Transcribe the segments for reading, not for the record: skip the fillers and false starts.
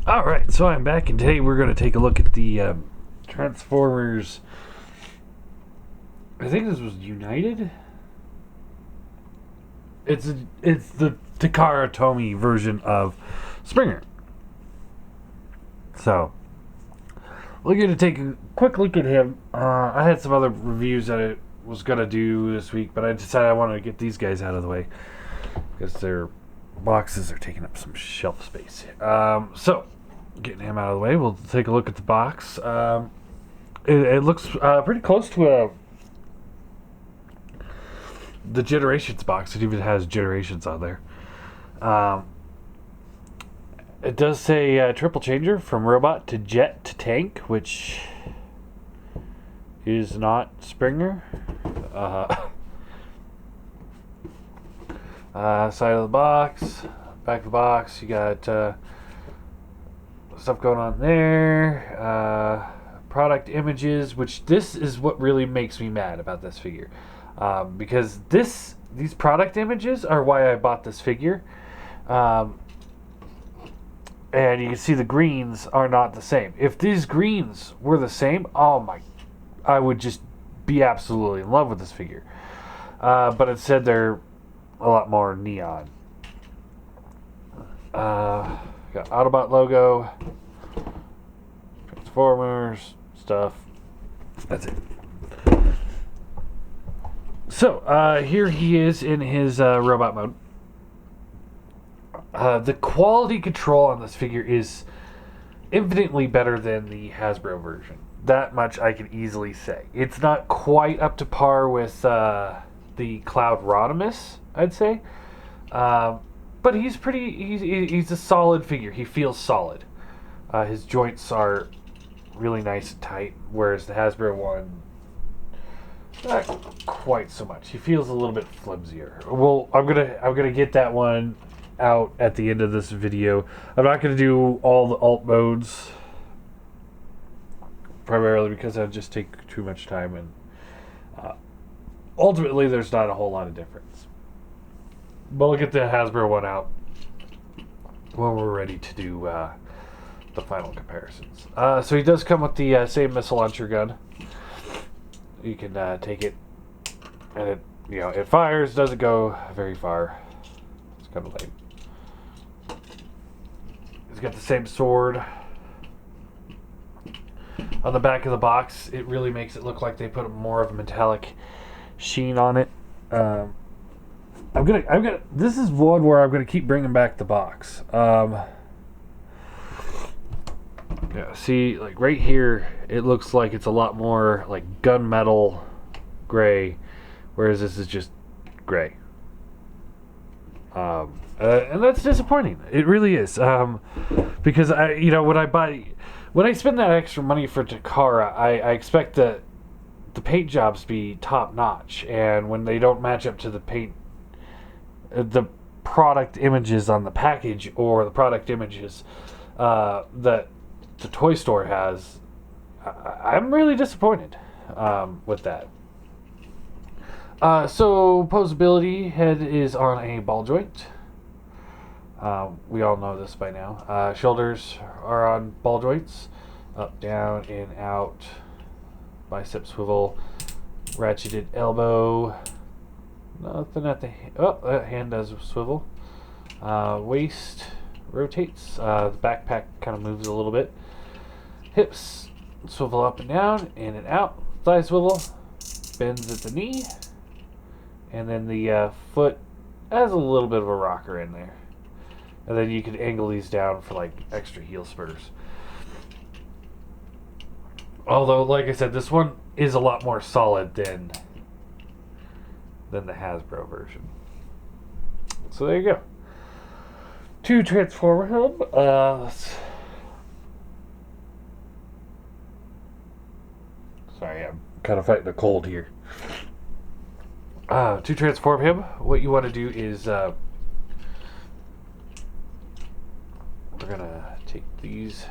Alright, so I'm back, and today we're going to take a look at the Transformers. I think this was United? It's the Takara Tomy version of Springer. So, we're going to take a quick look at him. I had some other reviews that I was going to do this week, but I decided I wanted to get these guys out of the way because their boxes are taking up some shelf space. So, getting him out of the way, we'll take a look at the box. It looks pretty close to the Generations box. It even has Generations on there. It does say triple changer from robot to jet to tank, which is not Springer. Side of the box, back of the box, you got stuff going on there. Product images, which this is what really makes me mad about this figure, because these product images are why I bought this figure. And you can see the greens are not the same. If these greens were the same, I would just be absolutely in love with this figure. But instead they're a lot more neon. Got Autobot logo, Transformers stuff. That's it. So here he is in his robot mode. The quality control on this figure is infinitely better than the Hasbro version. That much I can easily say. It's not quite up to par with the Cloud Rodimus, I'd say. But he's a solid figure. He feels solid. His joints are really nice and tight, whereas the Hasbro one, not quite so much. He feels a little bit flimsier. Well, I'm gonna get that one out at the end of this video. I'm not gonna do all the alt modes, primarily because that would just take too much time, and ultimately there's not a whole lot of difference. But we'll get the Hasbro one out when we're ready to do the final comparisons. So he does come with the same missile launcher gun. You can take it, and it fires. Doesn't go very far. It's kind of lame. He's got the same sword. On the back of the box, it really makes it look like they put more of a metallic sheen on it. I'm gonna. This is one where I'm gonna keep bringing back the box. Yeah, see, like right here, it looks like it's a lot more like gunmetal gray, whereas this is just gray. And that's disappointing. It really is. Because when I spend that extra money for Takara, I expect the paint jobs to be top notch, and when they don't match up to the product images on the package or the product images that the toy store has, I'm really disappointed with that. So posability, head is on a ball joint. We all know this by now. Shoulders are on ball joints. Up, down, in, out. Bicep swivel. Ratcheted elbow. Nothing at the hand does swivel. Waist rotates. The backpack kind of moves a little bit. Hips swivel up and down, in and out. Thigh swivel. Bends at the knee. And then the foot has a little bit of a rocker in there. And then you can angle these down for like extra heel spurs. Although, like I said, this one is a lot more solid than the Hasbro version. So there you go. Two Transformer hub. Sorry, I'm kind of fighting a cold here. To transform him, what you want to do is we're gonna take these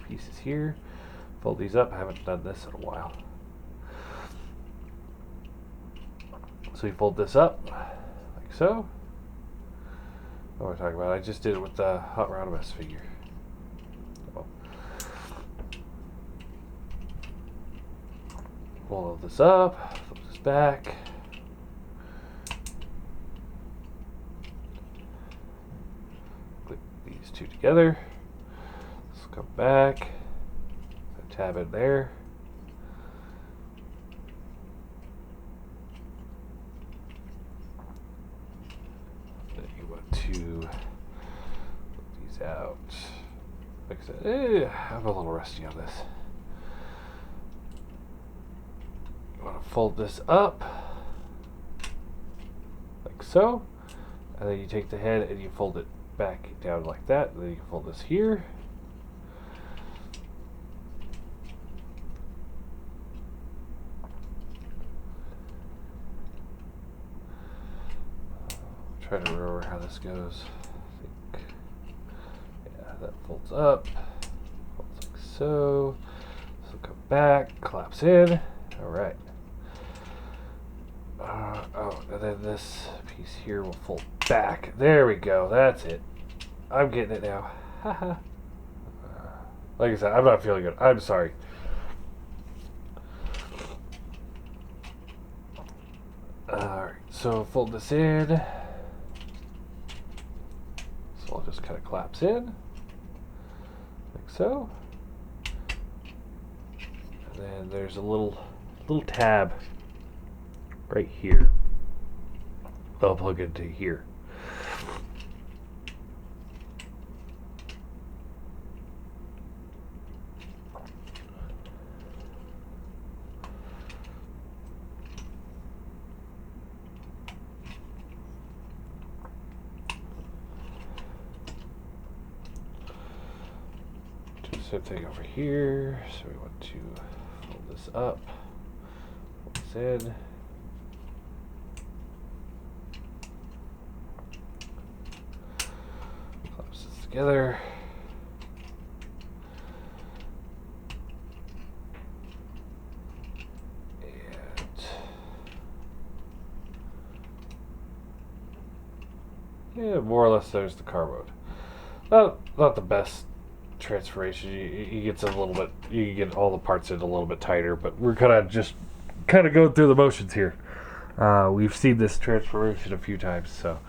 pieces here, fold these up. I haven't done this in a while. So you fold this up like so. What am I talking about? I just did it with the Hot Rodimus figure. Roll this up, flip this back. Click these two together. Let's come back. Tab it there. Then you want to put these out. Like I said, I'm a little rusty on this. You want to fold this up like so, and then you take the head and you fold it back down like that, and then you fold this here. Try to remember how this goes. I think, yeah, that folds up, folds like so. This will come back, collapse in. All right. Oh, and then this piece here will fold back. There we go. That's it. I'm getting it now. Haha. Like I said, I'm not feeling good. I'm sorry. Alright, so fold this in. So I'll just kind of collapse in. Like so. And then there's a little tab right here. I'll plug it into here. Do the same thing over here. So we want to fold this up, fold this in. Together. And yeah, more or less there's the car mode. Not the best transformation. You get a little bit, you can get all the parts in a little bit tighter, but we're kind of going through the motions here. We've seen this transformation a few times, so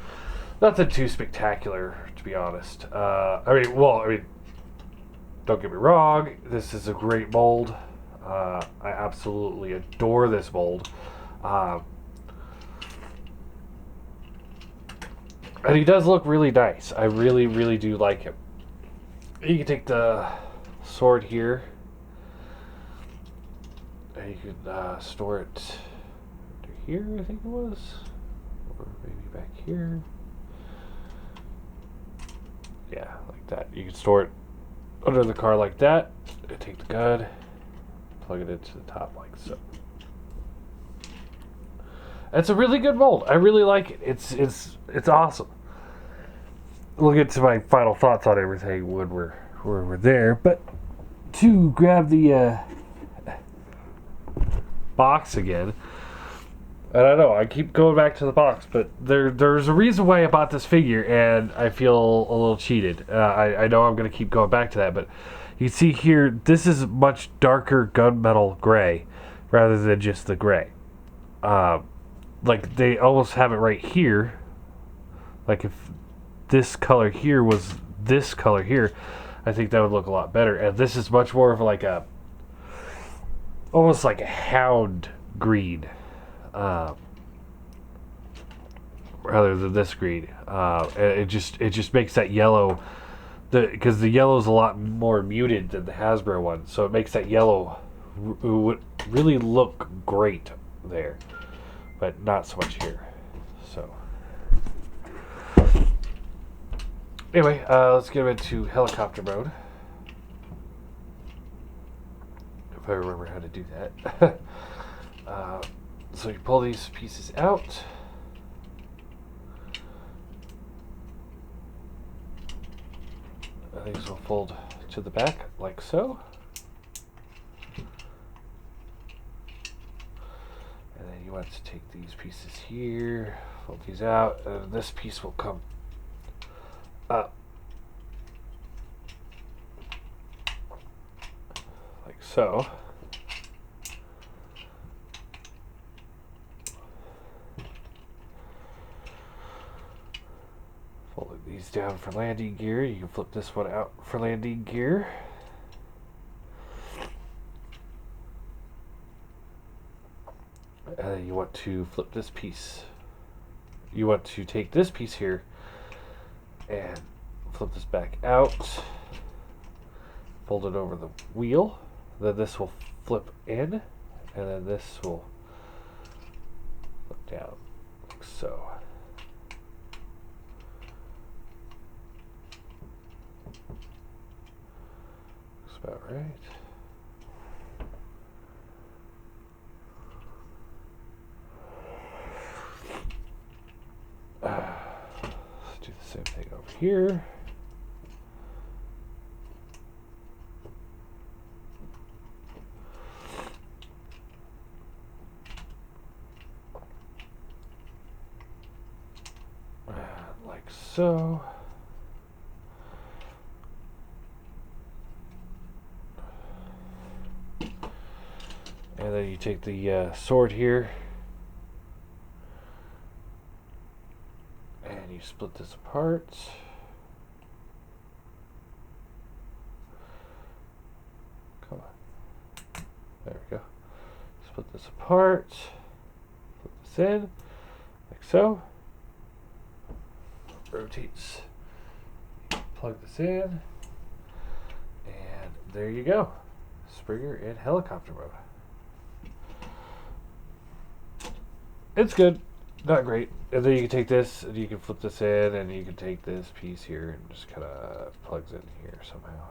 nothing too spectacular, to be honest. I mean, don't get me wrong. This is a great mold. I absolutely adore this mold. And he does look really nice. I really, really do like him. You can take the sword here, and you can store it under here, I think it was, or maybe back here. Yeah, like that. You can store it under the car like that. And take the gun, plug it into the top like so. It's a really good mold. I really like it. It's awesome. We'll get to my final thoughts on everything when we're there. But to grab the box again. And I know I keep going back to the box, but there's a reason why I bought this figure, and I feel a little cheated. I know I'm going to keep going back to that, but you see here, this is much darker gunmetal gray rather than just the gray. Like they almost have it right here. Like if this color here was this color here, I think that would look a lot better. And this is much more of like almost like a hound green. Rather than this green, it just makes that yellow, because the yellow is a lot more muted than the Hasbro one, so it makes that yellow would really look great there, but not so much here. So anyway, let's get into helicopter mode, if I remember how to do that. So you pull these pieces out. These will fold to the back like so. And then you want to take these pieces here, fold these out, and this piece will come up like so. down for landing gear. You can flip this one out for landing gear. And then you want to flip this piece. You want to take this piece here and flip this back out. Fold it over the wheel. Then this will flip in, and then this will flip down, like so. Looks about right. Let's do the same thing over here. Like so. And then you take the sword here and you split this apart. Come on. There we go. Split this apart. Put this in, like so. Rotates. Plug this in. And there you go. Springer in helicopter mode. It's good, not great. And then you can take this and you can flip this in, and you can take this piece here and just kind of plugs in here somehow.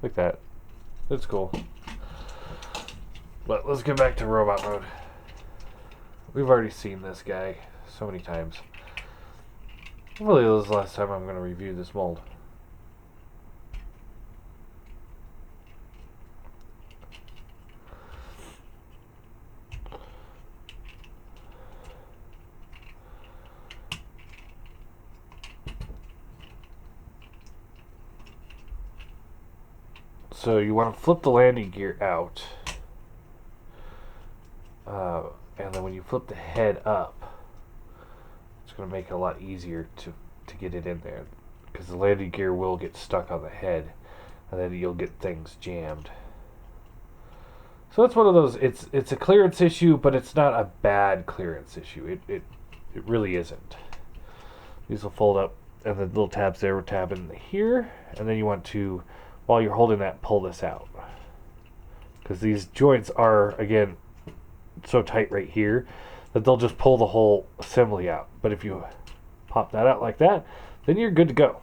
Like that. It's cool. But let's get back to robot mode. We've already seen this guy so many times. Hopefully this is the last time I'm going to review this mold. So you want to flip the landing gear out, and then when you flip the head up, it's going to make it a lot easier to get it in there, because the landing gear will get stuck on the head, and then you'll get things jammed. So that's one of those. It's a clearance issue, but it's not a bad clearance issue. It really isn't. These will fold up, and the little tabs there will tab in here, and then you want to, while you're holding that, pull this out, because these joints are, again, so tight right here that they'll just pull the whole assembly out. But if you pop that out like that, then you're good to go.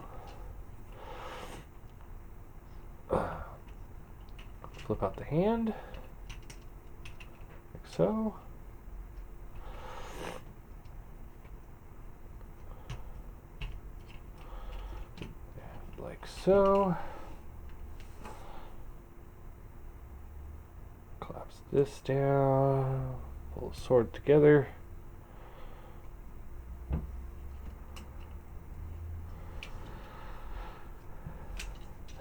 Flip out the hand, like so. And like so. Collapse this down, pull the sword together.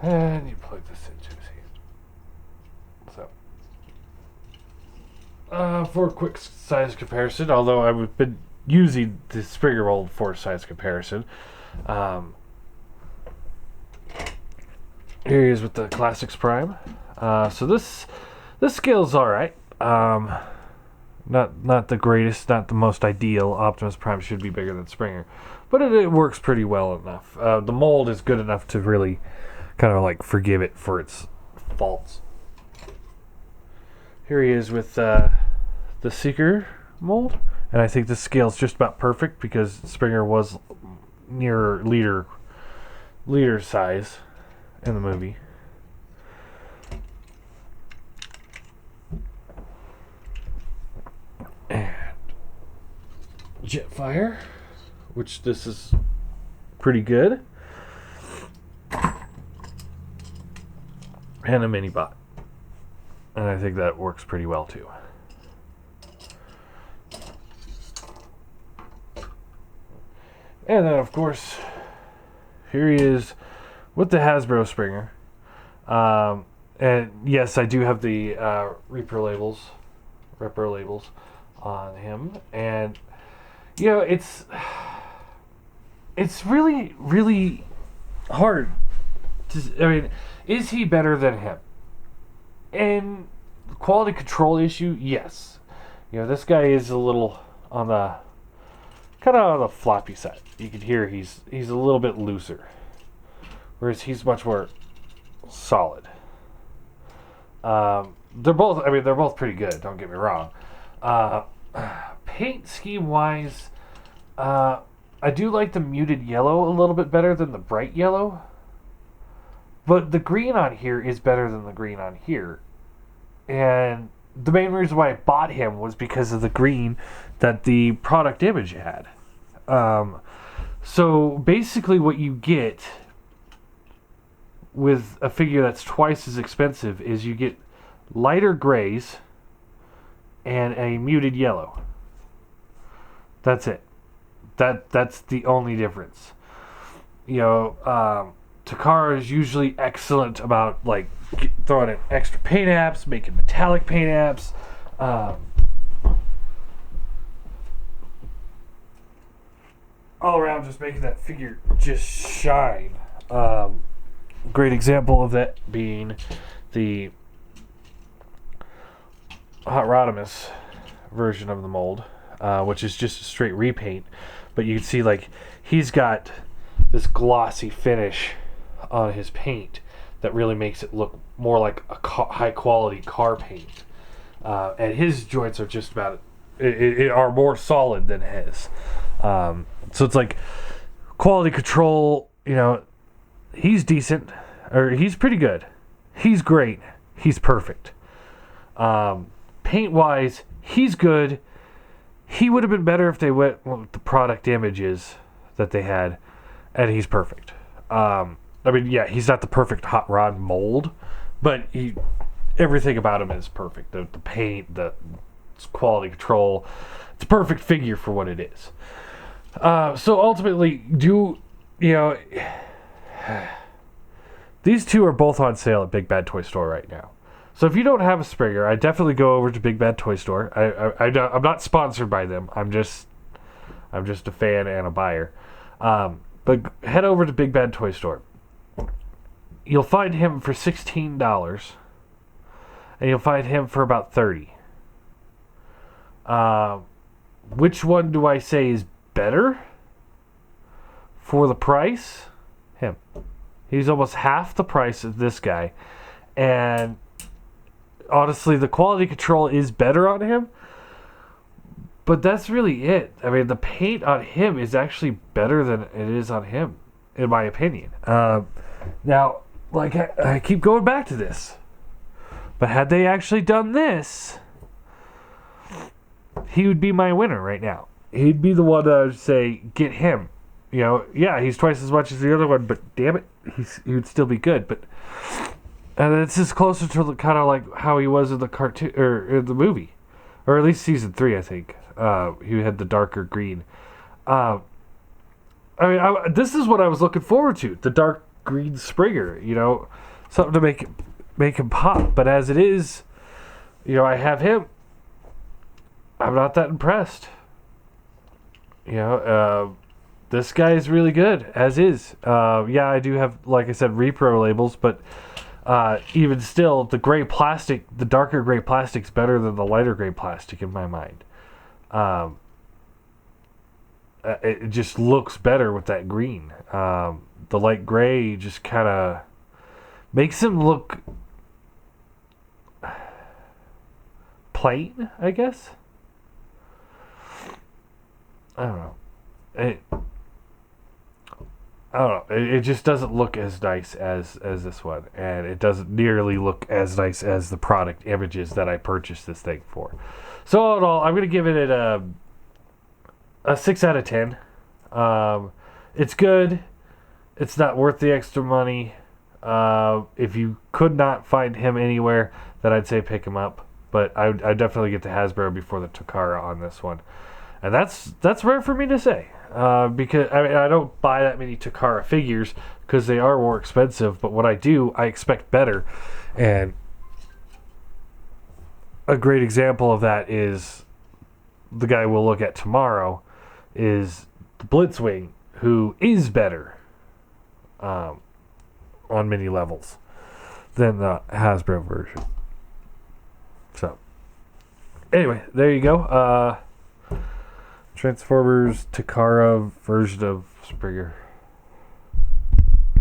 And you plug this into his hand. So, for a quick size comparison, although I've been using the Springer mold for size comparison, here he is with the Classics Prime. So this scale's alright. Not the greatest, not the most ideal. Optimus Prime should be bigger than Springer, but it works pretty well enough. The mold is good enough to really kind of like forgive it for its faults. Here he is with the Seeker mold, and I think this scale's just about perfect because Springer was near leader size in the movie. And Jetfire, which this is pretty good. And a mini bot. And I think that works pretty well too. And then of course, here he is with the Hasbro Springer. And yes, I do have the Reaper labels repro labels on him, and you know it's really really hard to. I mean, is he better than him? And quality control issue, yes. You know, this guy is a little on the kind of on the floppy side. You can hear he's a little bit looser, whereas he's much more solid. They're both. I mean, they're both pretty good. Don't get me wrong. Paint scheme wise, I do like the muted yellow a little bit better than the bright yellow. But the green on here is better than the green on here. And the main reason why I bought him was because of the green that the product image had. So basically what you get with a figure that's twice as expensive is you get lighter grays and a muted yellow. That's it. That's the only difference. You know, Takara is usually excellent about like throwing in extra paint apps, making metallic paint apps. All around just making that figure just shine. Great example of that being the Hot Rodimus version of the mold, which is just a straight repaint. But you can see like he's got this glossy finish on his paint that really makes it look more like a high quality car paint. And his joints are just about are more solid than his. So it's like quality control, you know, he's decent, or he's pretty good. He's great. He's perfect. Paint wise, he's good. He would have been better if they went with the product images that they had, and he's perfect. I mean, yeah, he's not the perfect hot rod mold, but everything about him is perfect. The paint, the quality control, it's a perfect figure for what it is. So ultimately, these two are both on sale at Big Bad Toy Store right now. So if you don't have a Springer, I definitely go over to Big Bad Toy Store. I'm not sponsored by them. I'm just a fan and a buyer. But head over to Big Bad Toy Store. You'll find him for $16, and you'll find him for about $30. Which one do I say is better for the price? Him. He's almost half the price of this guy, and honestly, the quality control is better on him, but that's really it. I mean, the paint on him is actually better than it is on him, in my opinion. Now, like, I keep going back to this, but had they actually done this, he would be my winner right now. He'd be the one that I would say, get him. You know, yeah, he's twice as much as the other one, but damn it, he would still be good. But this is closer to kind of like how he was in the cartoon or in the movie, or at least season 3, I think. He had the darker green. I mean, this is what I was looking forward to: the dark green Springer. You know, something to make him pop. But as it is, you know, I have him. I'm not that impressed. You know, this guy is really good, as is. Yeah, I do have, like I said, repro labels, but even still, the gray plastic, the darker gray plastic's better than the lighter gray plastic in my mind. It just looks better with that green. The light gray just kind of makes him look plain, I guess. I don't know. I don't know. It just doesn't look as nice as this one, and it doesn't nearly look as nice as the product images that I purchased this thing for. So all in all, I'm gonna give it a 6 out of 10. It's good. It's not worth the extra money. If you could not find him anywhere, then I'd say pick him up. But I definitely get the Hasbro before the Takara on this one. And that's rare for me to say, because I mean, I don't buy that many Takara figures because they are more expensive. But when I do, I expect better, and a great example of that is the guy we'll look at tomorrow is the Blitzwing, who is better on many levels than the Hasbro version. So, anyway, there you go. Transformers Takara version of Springer.